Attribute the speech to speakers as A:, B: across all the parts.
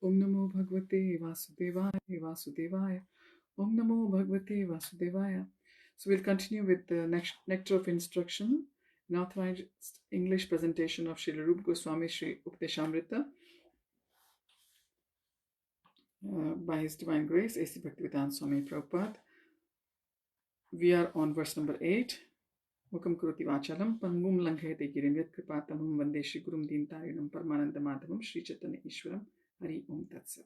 A: Om Namo Bhagavate Vasudevaya Vasudevaya. Om Namo Bhagavate Vasudevaya. So we'll continue with the next Nectar of Instruction, an authorized English presentation of Śrīla Rūpa Gosvāmī Śrī Updeshamrita by His Divine Grace, A.C. Bhaktivedanta Swami Prabhupada. We are on verse number 8. Mukam Kuroti Vachalam Pangum Langhete Girim Yat Kripatamam Vande Shri Gurum Dintarinam Paramananda Madhavam Śrī Caitanya Ishwaram Hari Om Tatsat.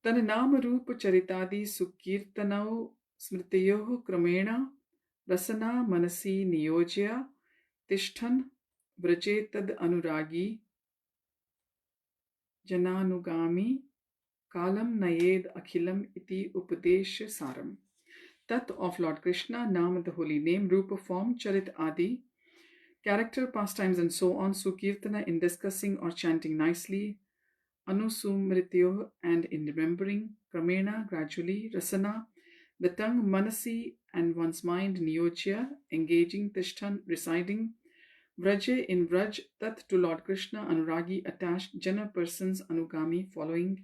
A: Tana Nama Rupa Charitadi Sukirtanau Smritayoh Kramena Rasana Manasi Niyojya Tishthan Vrachetad Anuragi Jananugami Kalam Nayed Akhilam Iti Upadesh Saram. Tat of Lord Krishna, Nam the holy name, Rupa form, Charit Adi, character, pastimes and so on, Sukirtana in discussing or chanting nicely, Anusumrityo and in remembering, Kramena gradually, Rasana, the tongue, Manasi and one's mind, Niyojya, engaging, Tishthan residing, Vraje in Vraj, Tat to Lord Krishna, Anuragi attached, Jana persons, Anugami following,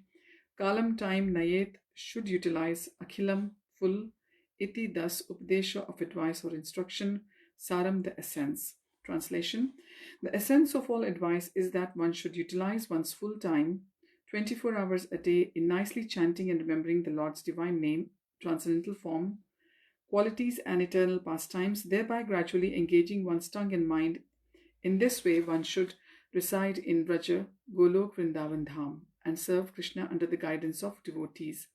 A: Kalam time, Nayet should utilize, Akhilam full, Iti thus Updesha of advice or instruction, Saram the essence. Translation: the essence of all advice is that one should utilize one's full time, 24 hours a day, in nicely chanting and remembering the Lord's divine name, transcendental form, qualities and eternal pastimes, thereby gradually engaging one's tongue and mind. In this way, one should reside in Vraja, Golok, Vrindavan Dham, and serve Krishna under the guidance of devotees.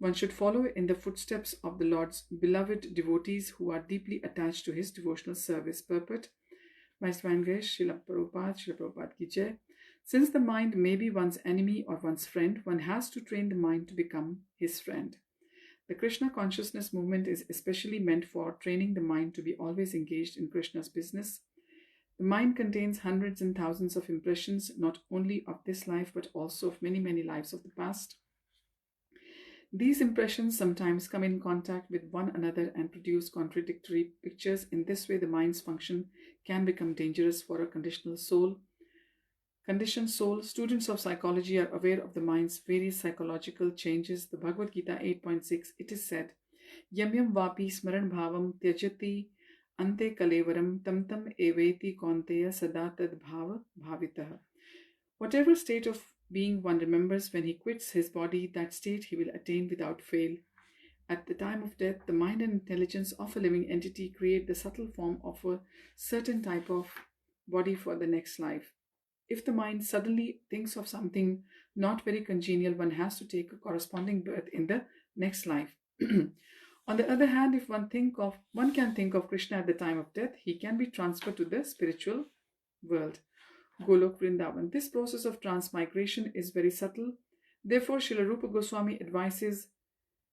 A: One should follow in the footsteps of the Lord's beloved devotees who are deeply attached to His devotional service. Purport by His Divine Grace, Śrīla Prabhupada Ki Jai. Since the mind may be one's enemy or one's friend, one has to train the mind to become his friend. The Krishna consciousness movement is especially meant for training the mind to be always engaged in Krishna's business. The mind contains hundreds and thousands of impressions, not only of this life but also of many, many lives of the past. These impressions sometimes come in contact with one another and produce contradictory pictures. In this way, the mind's function can become dangerous for a conditioned soul. Students of psychology are aware of the mind's various psychological changes. The Bhagavad-Gita 8.6, it is said, Yam yam vapi smaran bhavam tyajati ante kalevaram tam tam eveti kaunteya sada tad bhava bhavitah. Whatever state of being one remembers when he quits his body, that state he will attain without fail. At the time of death, the mind and intelligence of a living entity create the subtle form of a certain type of body for the next life. If the mind suddenly thinks of something not very congenial, one has to take a corresponding birth in the next life. On the other hand, if one can think of Krishna at the time of death, he can be transferred to the spiritual world. Golok Vrindavan. This process of transmigration is very subtle. Therefore, Śrīla Rūpa Gosvāmī advises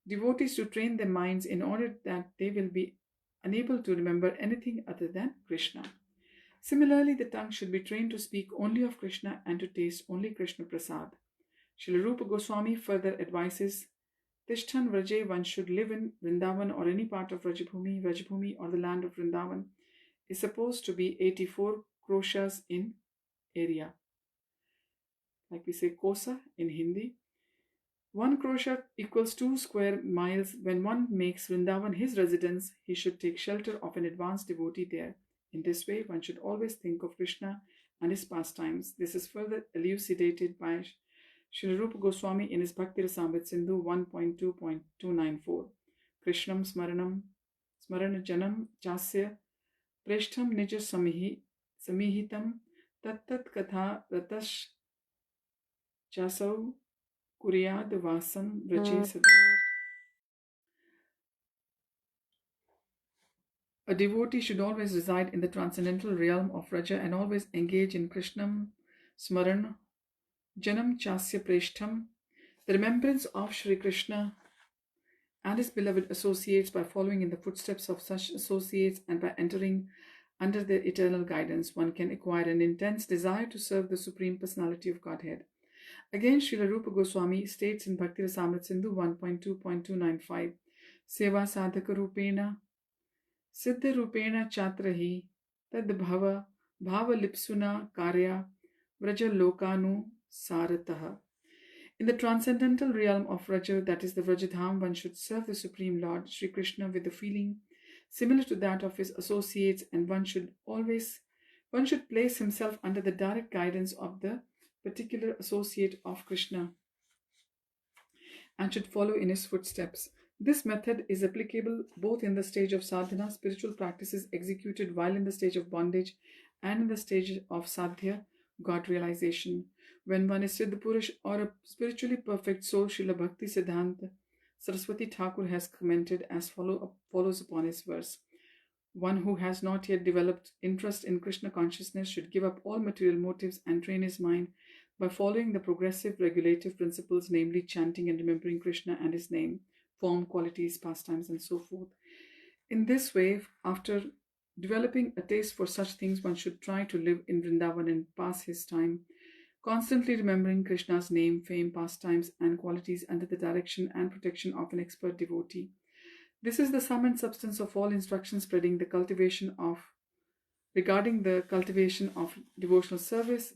A: devotees to train their minds in order that they will be unable to remember anything other than Krishna. Similarly, the tongue should be trained to speak only of Krishna and to taste only Krishna Prasad. Śrīla Rūpa Gosvāmī further advises, Tishthan Vraje, one should live in Vrindavan or any part of Vrajabhumi. Vrajabhumi, or the land of Vrindavan, is supposed to be 84 kroshas in area. Like we say kosa in Hindi. 1 krosha equals 2 square miles. When one makes Vrindavan his residence, he should take shelter of an advanced devotee there. In this way, one should always think of Krishna and his pastimes. This is further elucidated by Śrīla Rūpa Gosvāmī in his Bhakti Rasamrita Sindhu 1.2.294. Krishnam Smarana Janam Chasya Preshtham Nija Samihitam Tattat Katha Ratash Chasau Kuryad Vasam Vrache Sada. A devotee should always reside in the transcendental realm of Raja and always engage in Krishnam Smaran Janam Chasya Preshtham, the remembrance of Shri Krishna and his beloved associates by following in the footsteps of such associates and by entering under their eternal guidance. One can acquire an intense desire to serve the Supreme Personality of Godhead. Again, Śrīla Rūpa Gosvāmī states in Bhakti Rasamrita Sindhu 1.2.295, Seva Sadhaka Rupena Siddha Rupena Chatrahi Tad Bhava Lipsuna Karya Vraja Lokanu Sarataha. In the transcendental realm of Vraja, that is the Vrajadham, one should serve the Supreme Lord, Sri Krishna, with a feeling similar to that of his associates, and one should place himself under the direct guidance of the particular associate of Krishna and should follow in his footsteps. This method is applicable both in the stage of sadhana, spiritual practices executed while in the stage of bondage, and in the stage of sadhya, God realization. When one is Siddha Purush or a spiritually perfect soul, Srila Bhakti Siddhanta Saraswati Thakur has commented as follows upon his verse. One who has not yet developed interest in Krishna consciousness should give up all material motives and train his mind by following the progressive regulative principles, namely chanting and remembering Krishna and his name, form, qualities, pastimes, and so forth. In this way, after developing a taste for such things, one should try to live in Vrindavan and pass his time, constantly remembering Krishna's name, fame, pastimes, and qualities under the direction and protection of an expert devotee. This is the sum and substance of all instructions regarding the cultivation of devotional service.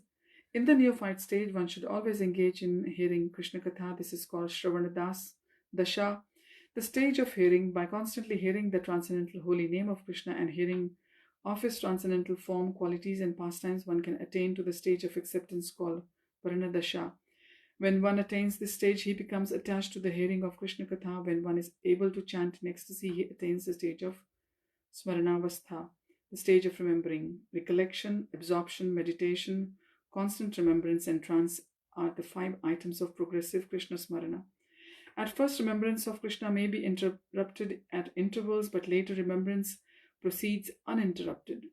A: In the neophyte stage, one should always engage in hearing Krishna Katha. This is called Shravana Dasha, the stage of hearing. By constantly hearing the transcendental holy name of Krishna and hearing of his transcendental form, qualities, and pastimes, one can attain to the stage of acceptance called Parana Dasha. When one attains this stage, he becomes attached to the hearing of Krishna Katha. When one is able to chant in ecstasy, he attains the stage of Smaranavastha, the stage of remembering. Recollection, absorption, meditation, constant remembrance, and trance are the 5 items of progressive Krishna Smarana. At first, remembrance of Krishna may be interrupted at intervals, but later remembrance proceeds uninterrupted.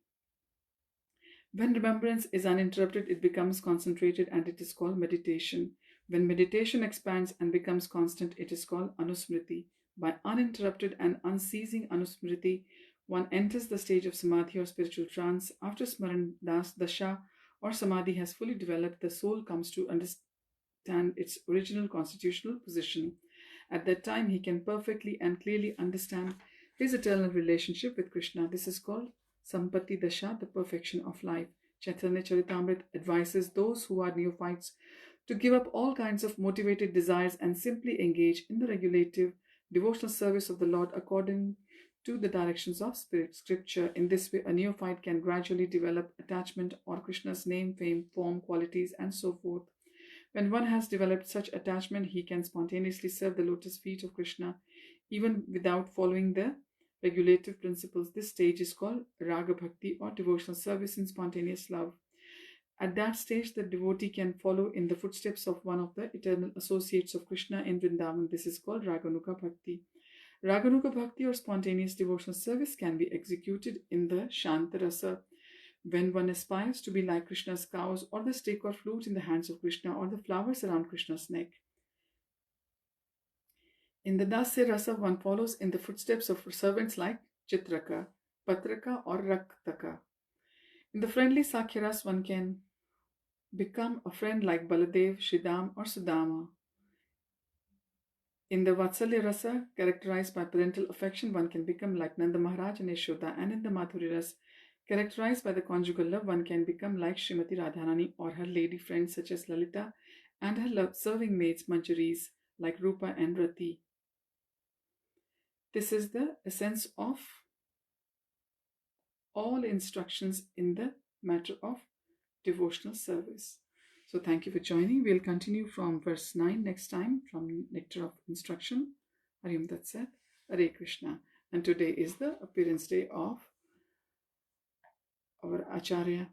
A: When remembrance is uninterrupted, it becomes concentrated and it is called meditation. When meditation expands and becomes constant, it is called Anusmriti. By uninterrupted and unceasing Anusmriti, one enters the stage of Samadhi or spiritual trance. After Smaran Dasha or Samadhi has fully developed, the soul comes to understand its original constitutional position. At that time, he can perfectly and clearly understand his eternal relationship with Krishna. This is called Sampatti Dasha, the perfection of life. Chaitanya Charitamrita advises those who are neophytes to give up all kinds of motivated desires and simply engage in the regulative devotional service of the Lord according to the directions of scripture. In this way, a neophyte can gradually develop attachment or Krishna's name, fame, form, qualities, and so forth. When one has developed such attachment, he can spontaneously serve the lotus feet of Krishna even without following the regulative principles. This stage is called Raga Bhakti or devotional service in spontaneous love. At that stage, the devotee can follow in the footsteps of one of the eternal associates of Krishna in Vrindavan. This is called Raganuga Bhakti. Raganuga Bhakti or spontaneous devotional service can be executed in the Shanta Rasa, when one aspires to be like Krishna's cows or the stick or flute in the hands of Krishna or the flowers around Krishna's neck. In the Dasya Rasa, one follows in the footsteps of servants like Chitraka, Patraka or Raktaka. In the friendly Sakhya Rasa, one can become a friend like Baladev, Shridam or Sudama. In the Vatsalya Rasa, characterized by parental affection, one can become like Nanda Maharaj and Yashoda. And in the Madhuri Rasa, characterized by the conjugal love, one can become like Srimati Radharani or her lady friends such as Lalita and her serving maids Manjaris like Rupa and Rati. This is the essence of all instructions in the matter of devotional service. So thank you for joining. We'll continue from verse 9 next time from Nectar of Instruction. Hariom Tat Sat, Hare Krishna. And today is the appearance day of our Acharya,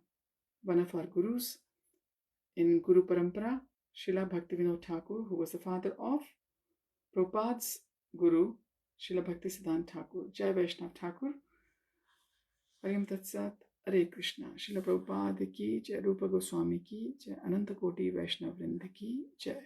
A: one of our gurus in Guru Parampara, Srila Bhaktivinoda Thakur, who was the father of Prabhupada's Guru, Srila Bhakti Siddhanta Thakur. Jai Vaishnav Thakur. Hariom Tat Sat, Hare Krishna. Srila Prabhupada ki Jai, Rupa Gosvami ki Jai, Ananta Koti Vaishnava Vrinda ki Jai.